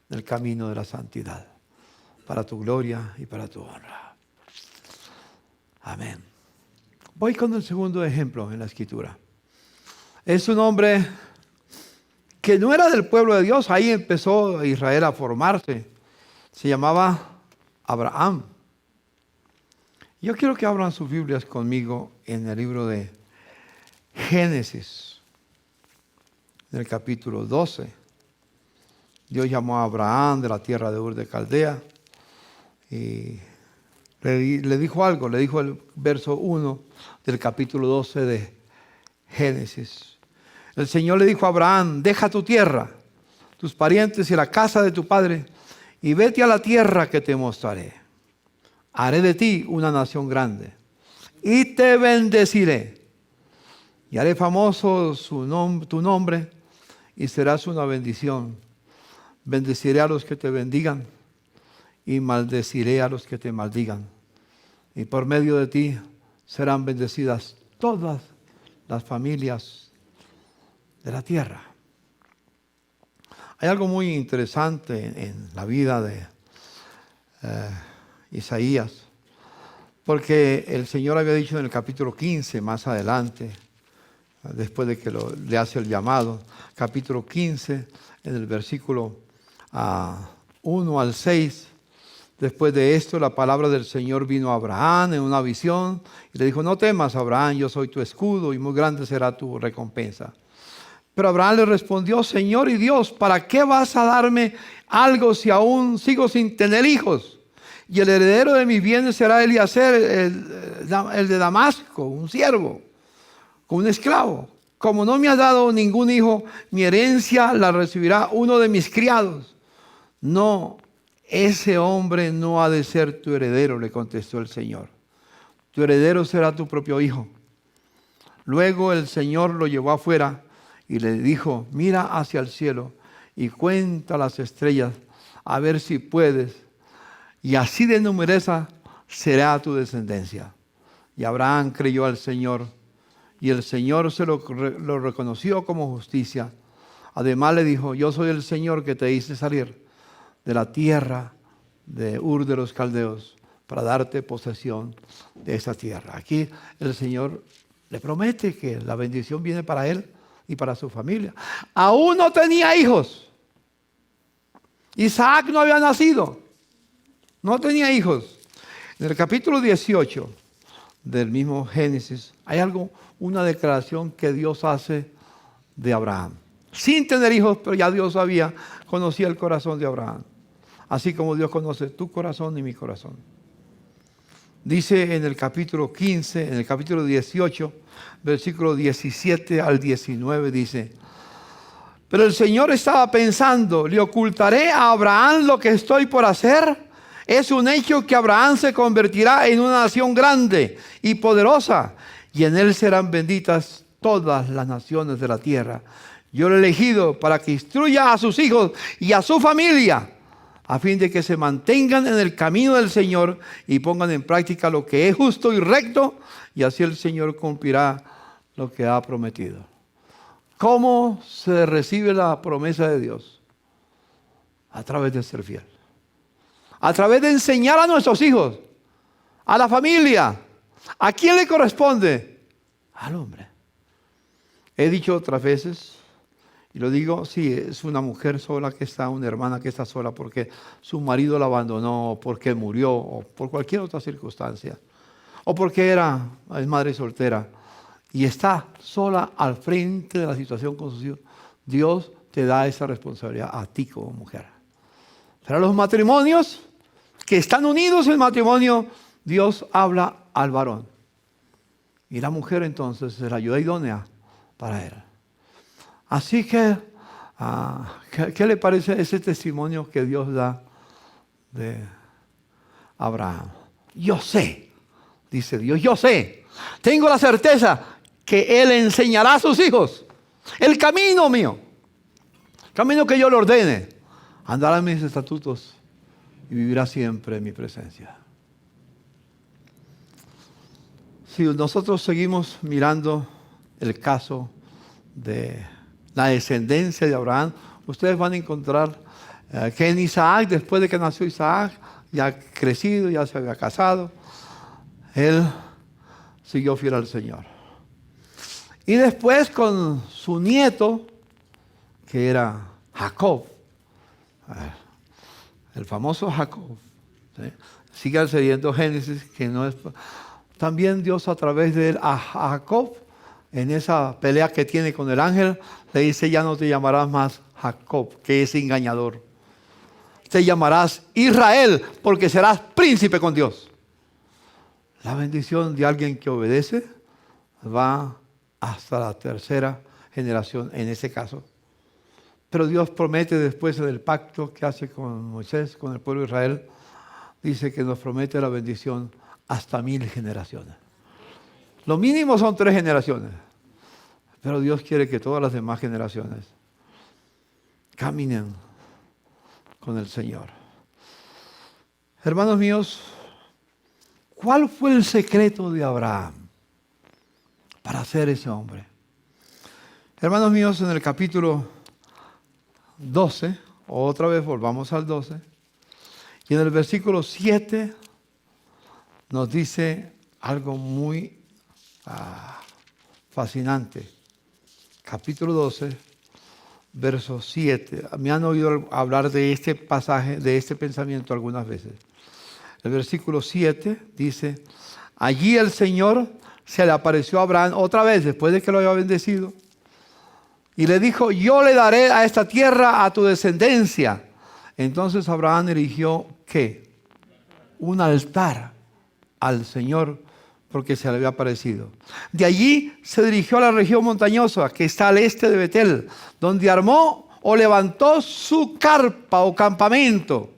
Speaker 2: en el camino de la santidad, para tu gloria y para tu honra. Amén. Voy con el segundo ejemplo en la Escritura. Es un hombre que no era del pueblo de Dios. Ahí empezó Israel a formarse. Se llamaba Abraham. Yo quiero que abran sus Biblias conmigo en el libro de Génesis, en el capítulo 12. Dios llamó a Abraham de la tierra de Ur de Caldea y le dijo algo. Le dijo el verso 1 del capítulo 12 de Génesis. El Señor le dijo a Abraham, deja tu tierra, tus parientes y la casa de tu padre, y vete a la tierra que te mostraré. Haré de ti una nación grande, y te bendeciré, y haré famoso tu nombre, y serás una bendición. Bendeciré a los que te bendigan, y maldeciré a los que te maldigan. Y por medio de ti serán bendecidas todas las familias de la tierra. Hay algo muy interesante en la vida de Isaías, porque el Señor había dicho en el capítulo 15, más adelante, después de que le hace el llamado, capítulo 15, en el versículo 1 al 6, después de esto la palabra del Señor vino a Abraham en una visión y le dijo, no temas, Abraham, yo soy tu escudo y muy grande será tu recompensa. Pero Abraham le respondió, Señor y Dios, ¿para qué vas a darme algo si aún sigo sin tener hijos? Y el heredero de mis bienes será Eliezer, el de Damasco, un siervo, un esclavo. Como no me has dado ningún hijo, mi herencia la recibirá uno de mis criados. No, ese hombre no ha de ser tu heredero, le contestó el Señor. Tu heredero será tu propio hijo. Luego el Señor lo llevó afuera y le dijo, mira hacia el cielo y cuenta las estrellas, a ver si puedes. Y así de numerosa será tu descendencia. Y Abraham creyó al Señor, y el Señor se lo reconoció como justicia. Además le dijo, yo soy el Señor que te hice salir de la tierra de Ur de los Caldeos para darte posesión de esa tierra. Aquí el Señor le promete que la bendición viene para él y para su familia. Aún no tenía hijos. Isaac no había nacido. No tenía hijos. En el capítulo 18 del mismo Génesis hay una declaración que Dios hace de Abraham. Sin tener hijos, pero ya Dios conocía el corazón de Abraham. Así como Dios conoce tu corazón y mi corazón. Dice en el capítulo 15, en el capítulo 18, versículo 17 al 19, dice, pero el Señor estaba pensando, ¿le ocultaré a Abraham lo que estoy por hacer? Es un hecho que Abraham se convertirá en una nación grande y poderosa, y en él serán benditas todas las naciones de la tierra. Yo lo he elegido para que instruya a sus hijos y a su familia, a fin de que se mantengan en el camino del Señor y pongan en práctica lo que es justo y recto, y así el Señor cumplirá lo que ha prometido. ¿Cómo se recibe la promesa de Dios? A través de ser fiel. A través de enseñar a nuestros hijos, a la familia. ¿A quién le corresponde? Al hombre. He dicho otras veces, y lo digo, sí, es una mujer sola que está, una hermana que está sola porque su marido la abandonó, o porque murió, o por cualquier otra circunstancia, o porque es madre soltera y está sola al frente de la situación con sus hijos. Dios te da esa responsabilidad a ti como mujer. Pero los matrimonios que están unidos en matrimonio, Dios habla al varón. Y la mujer entonces es la ayuda idónea para él. Así que, ¿qué le parece ese testimonio que Dios da de Abraham? Yo sé, dice Dios, yo sé Tengo la certeza que Él enseñará a sus hijos el camino mío, camino que yo le ordene. Andará en mis estatutos y vivirá siempre en mi presencia. Si nosotros seguimos mirando el caso de la descendencia de Abraham, ustedes van a encontrar que en Isaac, después de que nació Isaac, ya crecido, ya se había casado, él siguió fiel al Señor. Y después con su nieto, que era Jacob, el famoso Jacob, ¿sí? Sigue leyendo Génesis, que no es... También Dios a través de él, a Jacob, en esa pelea que tiene con el ángel, le dice: ya no te llamarás más Jacob, que es engañador. Te llamarás Israel, porque serás príncipe con Dios. La bendición de alguien que obedece va hasta la tercera generación en ese caso. Pero Dios promete después del pacto que hace con Moisés, con el pueblo de Israel, dice que nos promete la bendición hasta 1000 generaciones. Lo mínimo son 3 generaciones, pero Dios quiere que todas las demás generaciones caminen con el Señor. Hermanos míos, ¿cuál fue el secreto de Abraham para ser ese hombre? Hermanos míos, en el capítulo 12, otra vez volvamos al 12, y en el versículo 7 nos dice algo muy fascinante. Capítulo 12, verso 7. Me han oído hablar de este pasaje, de este pensamiento algunas veces. El versículo 7 dice: allí el Señor se le apareció a Abraham otra vez, después de que lo había bendecido, y le dijo: yo le daré a esta tierra a tu descendencia. Entonces Abraham erigió, ¿qué? Un altar al Señor, porque se le había aparecido. De allí se dirigió a la región montañosa que está al este de Betel, donde armó o levantó su carpa o campamento,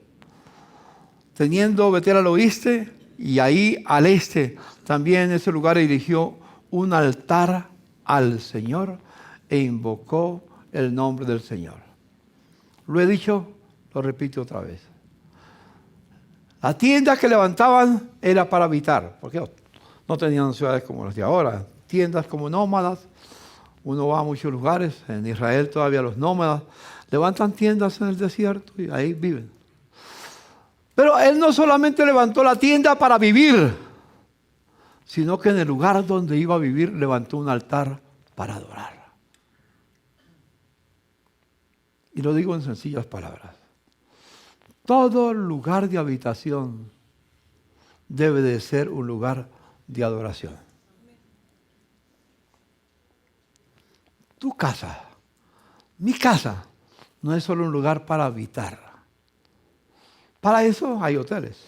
Speaker 2: teniendo Betel al oeste y ahí al este. También en ese lugar erigió un altar al Señor e invocó el nombre del Señor. Lo he dicho, lo repito otra vez. La tienda que levantaban era para habitar, porque no tenían ciudades como las de ahora, tiendas como nómadas. Uno va a muchos lugares, en Israel todavía los nómadas levantan tiendas en el desierto y ahí viven. Pero él no solamente levantó la tienda para vivir, sino que en el lugar donde iba a vivir levantó un altar para adorar. Y lo digo en sencillas palabras. Todo lugar de habitación debe de ser un lugar de adoración. Tu casa, mi casa, no es solo un lugar para habitar. Para eso hay hoteles.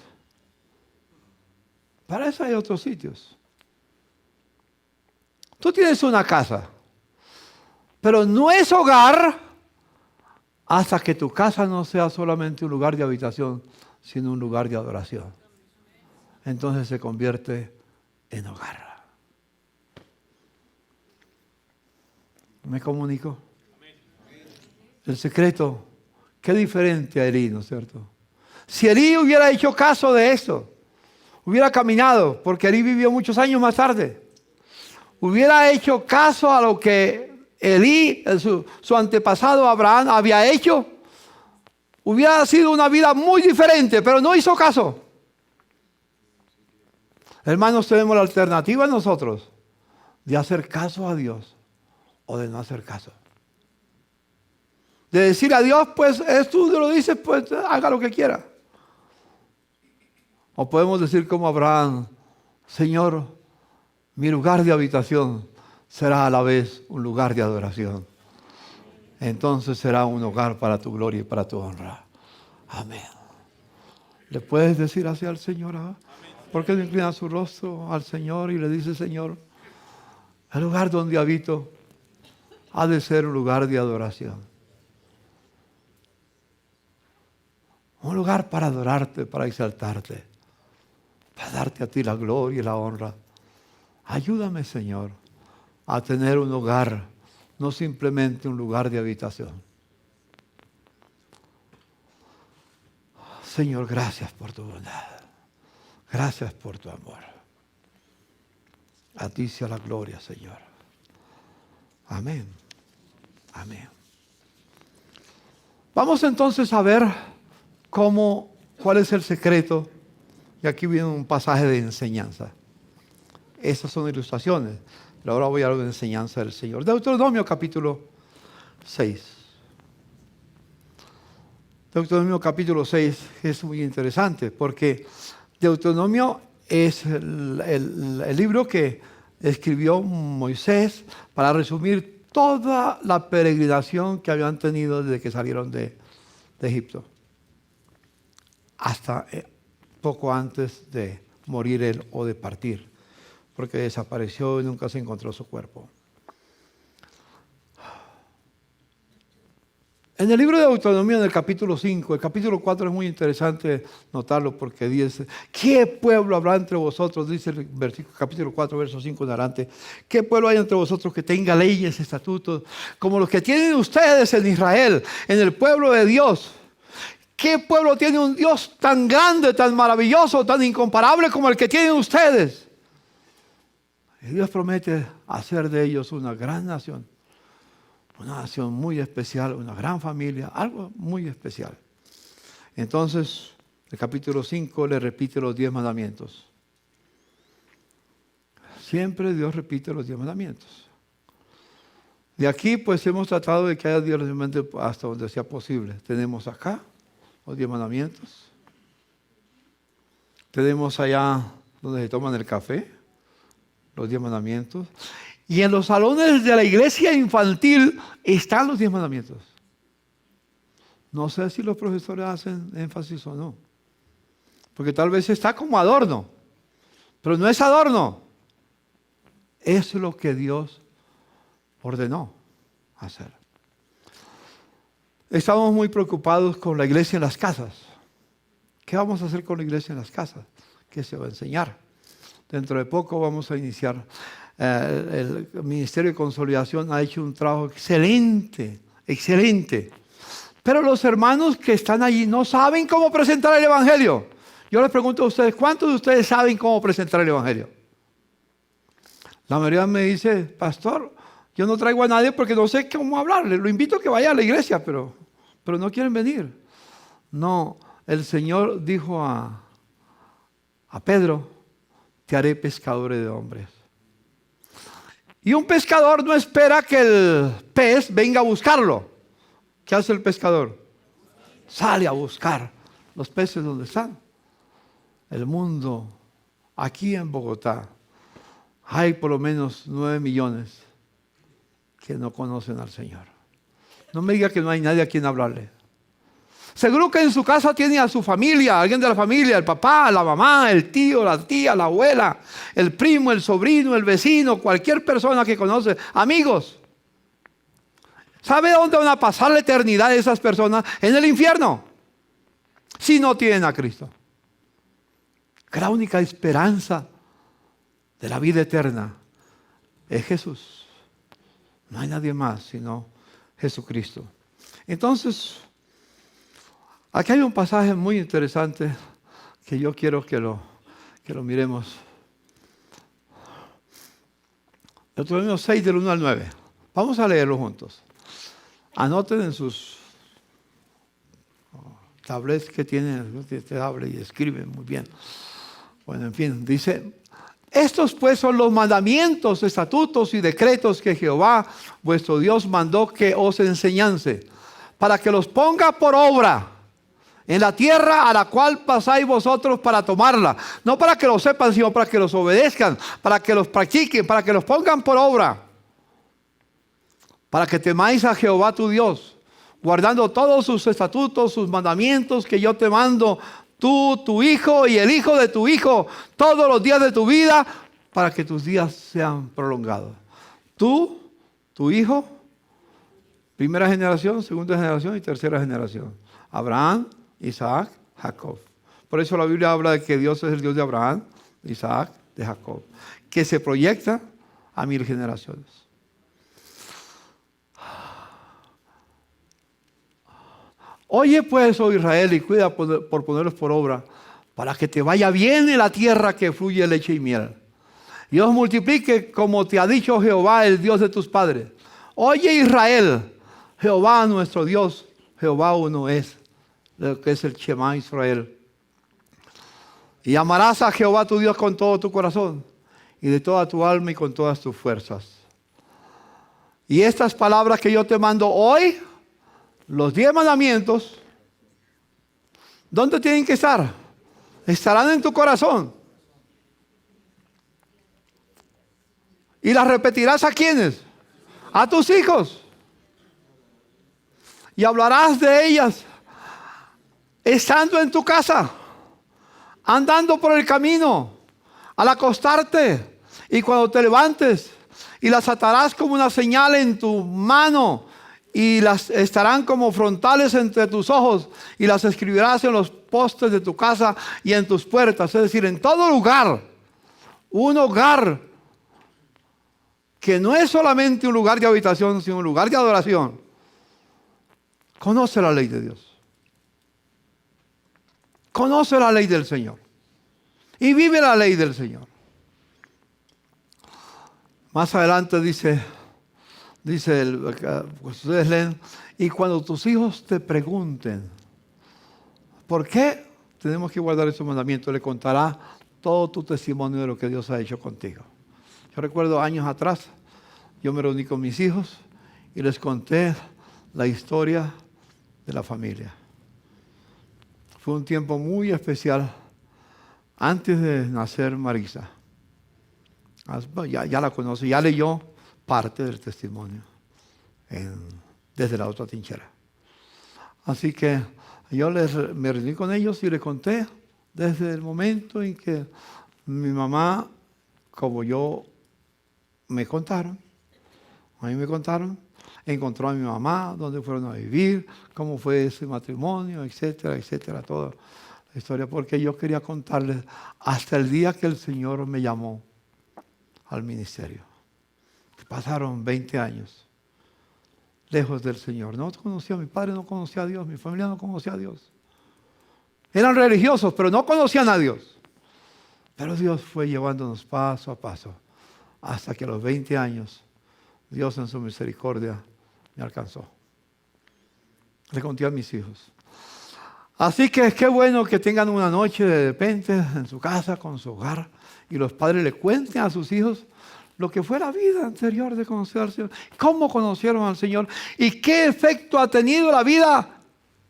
Speaker 2: Para eso hay otros sitios. Tú tienes una casa, pero no es hogar hasta que tu casa no sea solamente un lugar de habitación, sino un lugar de adoración. Entonces se convierte en hogar. ¿Me comunico? El secreto, qué diferente a Elí, ¿no es cierto? Si Elí hubiera hecho caso de esto, hubiera caminado, porque Elí vivió muchos años más tarde, hubiera hecho caso a lo que Elí, su antepasado Abraham, había hecho, hubiera sido una vida muy diferente, pero no hizo caso. Hermanos, tenemos la alternativa nosotros de hacer caso a Dios o de no hacer caso. De decir a Dios, pues tú lo dices, pues haga lo que quiera. O podemos decir como Abraham: Señor, mi lugar de habitación será a la vez un lugar de adoración. Entonces será un hogar para tu gloria y para tu honra. Amén. ¿Le puedes decir así al Señor? ¿Por qué no inclina su rostro al Señor y le dice: Señor, el lugar donde habito ha de ser un lugar de adoración? Un lugar para adorarte, para exaltarte, para darte a ti la gloria y la honra. Ayúdame, Señor, a tener un hogar, no simplemente un lugar de habitación. Señor, gracias por tu bondad. Gracias por tu amor. A ti sea la gloria, Señor. Amén. Amén. Vamos entonces a ver cuál es el secreto. Y aquí viene un pasaje de enseñanza. Esas son ilustraciones. Pero ahora voy a hablar de enseñanza del Señor. Deuteronomio capítulo 6. Deuteronomio capítulo 6 es muy interesante porque Deuteronomio es el libro que escribió Moisés para resumir toda la peregrinación que habían tenido desde que salieron de Egipto hasta poco antes de morir él o de partir, porque desapareció y nunca se encontró su cuerpo. En el libro de Deuteronomio, en el capítulo 5, el capítulo 4 es muy interesante notarlo porque dice, ¿qué pueblo habrá entre vosotros? Dice el capítulo 4, verso 5 en adelante. ¿Qué pueblo hay entre vosotros que tenga leyes, estatutos, como los que tienen ustedes en Israel, en el pueblo de Dios? ¿Qué pueblo tiene un Dios tan grande, tan maravilloso, tan incomparable como el que tienen ustedes? Y Dios promete hacer de ellos una gran nación. Una nación muy especial, una gran familia, algo muy especial. Entonces, el capítulo 5 le repite los 10 mandamientos. Siempre Dios repite los 10 mandamientos. De aquí, pues, hemos tratado de que haya 10 mandamientos hasta donde sea posible. Tenemos acá los 10 mandamientos. Tenemos allá donde se toman el café, los 10 mandamientos. Y en los salones de la iglesia infantil están los 10 mandamientos. No sé si los profesores hacen énfasis o no. Porque tal vez está como adorno. Pero no es adorno. Es lo que Dios ordenó hacer. Estamos muy preocupados con la iglesia en las casas. ¿Qué vamos a hacer con la iglesia en las casas? ¿Qué se va a enseñar? Dentro de poco vamos a iniciar. El Ministerio de Consolidación ha hecho un trabajo excelente, excelente. Pero los hermanos que están allí no saben cómo presentar el Evangelio. Yo les pregunto a ustedes, ¿cuántos de ustedes saben cómo presentar el Evangelio? La mayoría me dice, pastor, yo no traigo a nadie porque no sé cómo hablarle. Lo invito a que vaya a la iglesia, pero no quieren venir. No, el Señor dijo a Pedro, te haré pescadores de hombres. Y un pescador no espera que el pez venga a buscarlo. ¿Qué hace el pescador? Sale a buscar los peces donde están. El mundo, aquí en Bogotá, hay por lo menos 9 millones que no conocen al Señor. No me diga que no hay nadie a quien hablarle. Seguro que en su casa tiene a su familia, alguien de la familia, el papá, la mamá, el tío, la tía, la abuela, el primo, el sobrino, el vecino, cualquier persona que conoce, amigos. ¿Sabe dónde van a pasar la eternidad esas personas? En el infierno, si no tienen a Cristo. Que la única esperanza de la vida eterna es Jesús. No hay nadie más sino Jesucristo. Entonces, aquí hay un pasaje muy interesante que yo quiero que lo miremos. Deuteronomio 6 del 1 al 9. Vamos a leerlo juntos. Anoten en sus tablets que tienen, y escriben muy bien. Bueno, en fin, dice, estos pues son los mandamientos, estatutos y decretos que Jehová, vuestro Dios, mandó que os enseñase, para que los ponga por obra en la tierra a la cual pasáis vosotros para tomarla. No para que lo sepan, sino para que los obedezcan, para que los practiquen, para que los pongan por obra. Para que temáis a Jehová tu Dios, guardando todos sus estatutos, sus mandamientos que yo te mando, tú, tu hijo y el hijo de tu hijo, todos los días de tu vida, para que tus días sean prolongados. Tú, tu hijo, primera generación, segunda generación y tercera generación. Abraham, Isaac, Jacob. Por eso la Biblia habla de que Dios es el Dios de Abraham, Isaac de Jacob, que se proyecta a 1000 generaciones. Oye pues, oh Israel, y cuida por ponerlos por obra, para que te vaya bien en la tierra que fluye leche y miel. Y os multiplique como te ha dicho Jehová, el Dios de tus padres. Oye Israel, Jehová nuestro Dios, Jehová uno es, lo que es el Shema Israel. Y amarás a Jehová tu Dios con todo tu corazón, y de toda tu alma y con todas tus fuerzas. Y estas palabras que yo te mando hoy, los 10 mandamientos, ¿dónde tienen que estar? Estarán en tu corazón. ¿Y las repetirás a quiénes? A tus hijos. Y hablarás de ellas estando en tu casa, andando por el camino, al acostarte y cuando te levantes. Y las atarás como una señal en tu mano y las estarán como frontales entre tus ojos y las escribirás en los postes de tu casa y en tus puertas. Es decir, en todo lugar. Un hogar que no es solamente un lugar de habitación, sino un lugar de adoración. Conoce la ley de Dios. Conoce la ley del Señor. Y vive la ley del Señor. Más adelante dice ustedes leen, y cuando tus hijos te pregunten, ¿por qué tenemos que guardar esos mandamientos? Le contará todo tu testimonio de lo que Dios ha hecho contigo. Yo recuerdo años atrás, yo me reuní con mis hijos y les conté la historia de la familia. Fue un tiempo muy especial antes de nacer Marisa. Ya la conoce, ya leyó parte del testimonio desde la otra trinchera. Así que yo me reuní con ellos y les conté desde el momento en que mi mamá, como yo, a mí me contaron, encontró a mi mamá, dónde fueron a vivir, cómo fue ese matrimonio, etcétera, etcétera, toda la historia, porque yo quería contarles hasta el día que el Señor me llamó al ministerio. Pasaron 20 años lejos del Señor. No conocía, mi padre no conocía a Dios, mi familia no conocía a Dios. Eran religiosos, pero no conocían a Dios. Pero Dios fue llevándonos paso a paso, hasta que a los 20 años, Dios en su misericordia me alcanzó. Le conté a mis hijos. Así que qué bueno que tengan una noche de repente en su casa, con su hogar, y los padres le cuenten a sus hijos lo que fue la vida anterior de conocer al Señor, cómo conocieron al Señor y qué efecto ha tenido la vida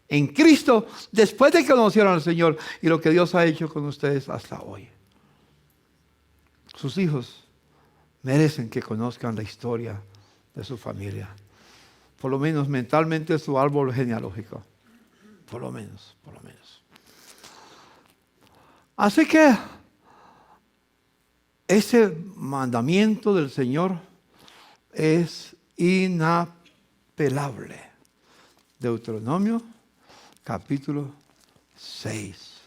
Speaker 2: en Cristo después de que conocieron al Señor y lo que Dios ha hecho con ustedes hasta hoy. Sus hijos merecen que conozcan la historia de su familia, por lo menos mentalmente su árbol genealógico, por lo menos. Así que ese mandamiento del Señor es inapelable. Deuteronomio capítulo 6.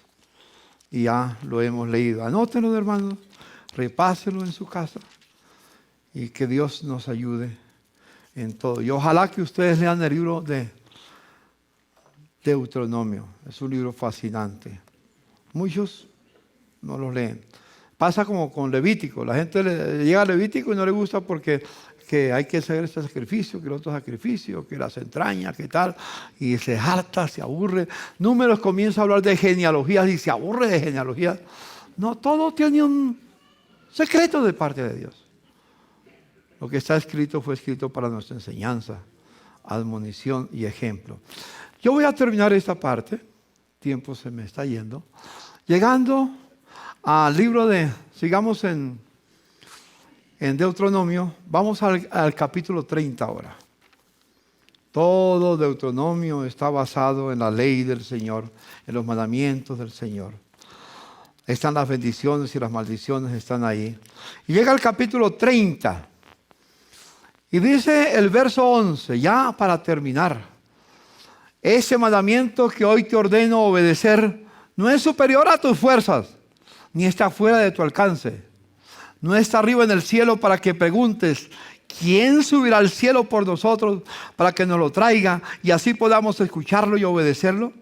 Speaker 2: Y ya lo hemos leído. Anótenlo, hermanos, repásenlo en su casa y que Dios nos ayude en todo. Y ojalá que ustedes lean el libro de Deuteronomio. Es un libro fascinante. Muchos no lo leen. Pasa como con Levítico. La gente llega a Levítico y no le gusta porque hay que hacer este sacrificio, que el otro sacrificio, que las entrañas, que tal. Y se harta, se aburre. Números comienza a hablar de genealogías y se aburre de genealogías. No, todo tiene un secreto de parte de Dios. Lo que está escrito fue escrito para nuestra enseñanza, admonición y ejemplo. Yo voy a terminar esta parte. Tiempo se me está yendo. Llegando al libro sigamos en Deuteronomio, vamos al capítulo 30 ahora. Todo Deuteronomio está basado en la ley del Señor, en los mandamientos del Señor. Están las bendiciones y las maldiciones, están ahí. Y llega al capítulo 30 y dice el verso 11, ya para terminar. Ese mandamiento que hoy te ordeno obedecer no es superior a tus fuerzas, ni está fuera de tu alcance. no está arriba en el cielo para que preguntes, ¿quién subirá al cielo por nosotros para que nos lo traiga y así podamos escucharlo y obedecerlo?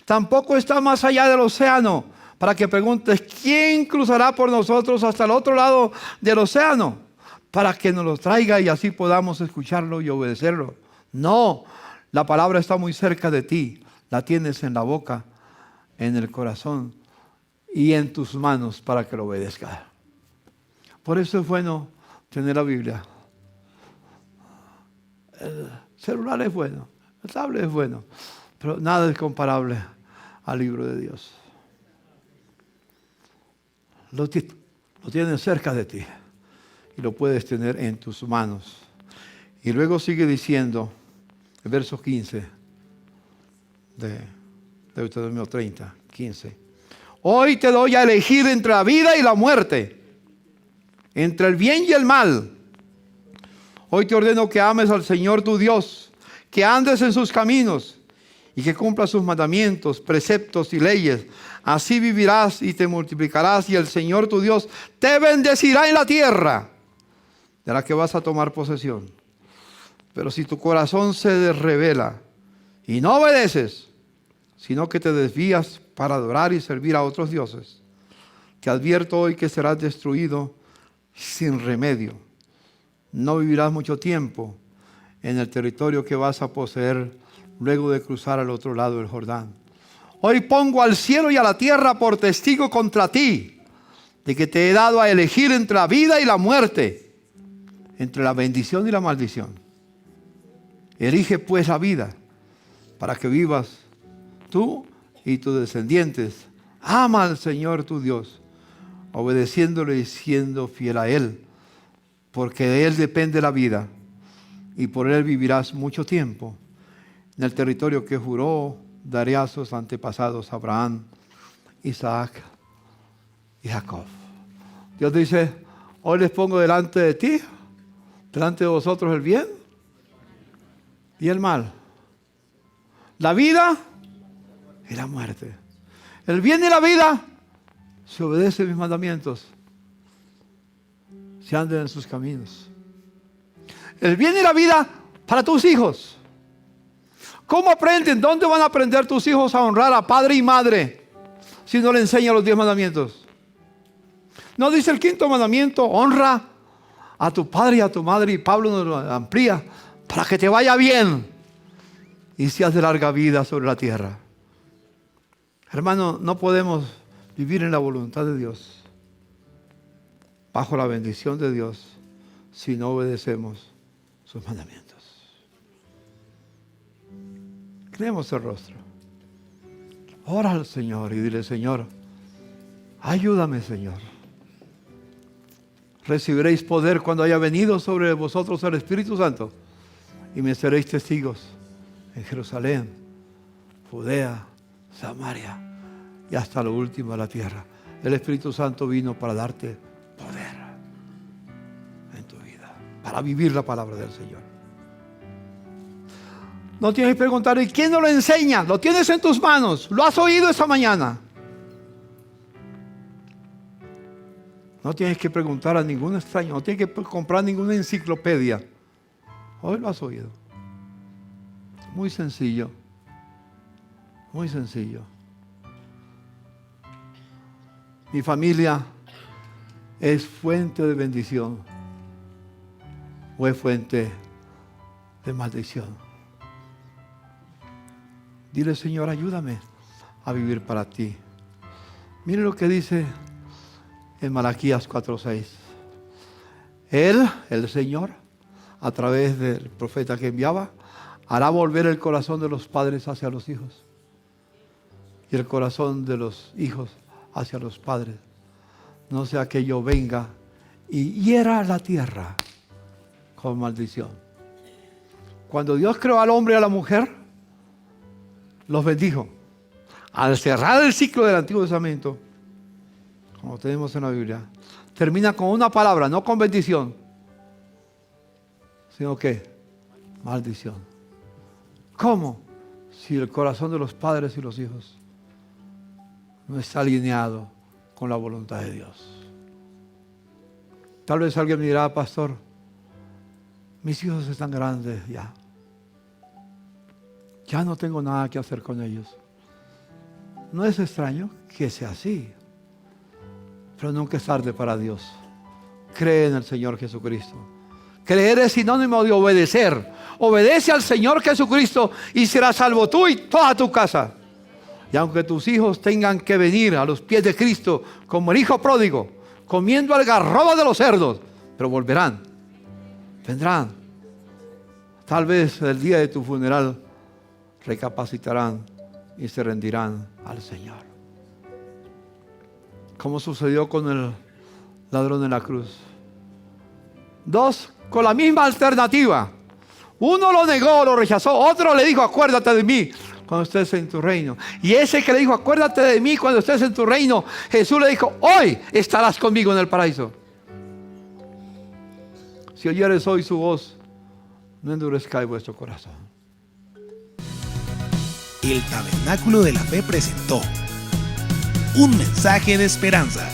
Speaker 2: Tampoco está más allá del océano para que preguntes, ¿quién cruzará por nosotros hasta el otro lado del océano para que nos lo traiga y así podamos escucharlo y obedecerlo? No, la palabra está muy cerca de ti, la tienes en la boca, en el corazón y en tus manos para que lo obedezcas. Por eso es bueno tener la Biblia. El celular es bueno, el tablet es bueno, pero nada es comparable al libro de Dios. Lo tienes cerca de ti y lo puedes tener en tus manos. Y luego sigue diciendo, el verso 15 de Deuteronomio 30, 15. Hoy te doy a elegir entre la vida y la muerte, entre el bien y el mal. Hoy te ordeno que ames al Señor tu Dios, que andes en sus caminos y que cumplas sus mandamientos, preceptos y leyes. Así vivirás y te multiplicarás y el Señor tu Dios te bendecirá en la tierra de la que vas a tomar posesión. Pero si tu corazón se revela y no obedeces, sino que te desvías para adorar y servir a otros dioses, te advierto hoy que serás destruido sin remedio. No vivirás mucho tiempo en el territorio que vas a poseer luego de cruzar al otro lado del Jordán. Hoy pongo al cielo y a la tierra por testigo contra ti, de que te he dado a elegir entre la vida y la muerte, entre la bendición y la maldición. Elige pues la vida, para que vivas tú y tus descendientes. Ama al Señor tu Dios, obedeciéndole y siendo fiel a Él, porque de Él depende la vida, y por Él vivirás mucho tiempo, en el territorio que juró daré a sus antepasados Abraham, Isaac y Jacob. Dios dice, hoy les pongo delante de ti, delante de vosotros el bien y el mal, la vida y la muerte. El bien y la vida se obedecen mis mandamientos, se anden en sus caminos. El bien y la vida para tus hijos. ¿Cómo aprenden? ¿Dónde van a aprender tus hijos a honrar a padre y madre si no le enseñan los 10 mandamientos? ¿No dice el 5.º mandamiento? Honra a tu padre y a tu madre, y Pablo nos lo amplía, para que te vaya bien y seas de larga vida sobre la tierra. Hermano, no podemos vivir en la voluntad de Dios, bajo la bendición de Dios, si no obedecemos sus mandamientos. Creemos el rostro. Ora al Señor y dile, Señor, ayúdame, Señor. Recibiréis poder cuando haya venido sobre vosotros el Espíritu Santo y me seréis testigos en Jerusalén, Judea, Samaria y hasta lo último de la tierra. El Espíritu Santo vino para darte poder en tu vida, para vivir la palabra del Señor. No tienes que preguntar, ¿y quién nos lo enseña? Lo tienes en tus manos, lo has oído esta mañana. No tienes que preguntar a ningún extraño, no tienes que comprar ninguna enciclopedia. Hoy lo has oído. Muy sencillo, muy sencillo. Mi familia es fuente de bendición o es fuente de maldición. Dile, Señor, ayúdame a vivir para ti. Mire lo que dice en Malaquías 4:6. Él, el Señor, a través del profeta que enviaba, hará volver el corazón de los padres hacia los hijos y el corazón de los hijos hacia los padres. No sea que yo venga y hiera la tierra con maldición. Cuando Dios creó al hombre y a la mujer, los bendijo. Al cerrar el ciclo del Antiguo Testamento, como tenemos en la Biblia, termina con una palabra, no con bendición, sino que maldición. ¿Cómo? Si el corazón de los padres y los hijos no está alineado con la voluntad de Dios. Tal vez alguien me dirá, pastor, mis hijos están grandes ya. Ya no tengo nada que hacer con ellos. No es extraño que sea así. Pero nunca es tarde para Dios. Cree en el Señor Jesucristo. Creer es sinónimo de obedecer. Obedece al Señor Jesucristo y serás salvo tú y toda tu casa. Y aunque tus hijos tengan que venir a los pies de Cristo como el hijo pródigo, comiendo algarroba de los cerdos, pero volverán, vendrán. Tal vez el día de tu funeral recapacitarán y se rendirán al Señor. Como sucedió con el ladrón en la cruz. Dos con la misma alternativa. Uno lo negó, lo rechazó. Otro le dijo, acuérdate de mí cuando estés en tu reino. Y ese que le dijo, acuérdate de mí cuando estés en tu reino, Jesús le dijo, hoy estarás conmigo en el paraíso. Si oyeres hoy su voz, no endurezcáis vuestro corazón.
Speaker 1: El Tabernáculo de la Fe presentó un mensaje de esperanza.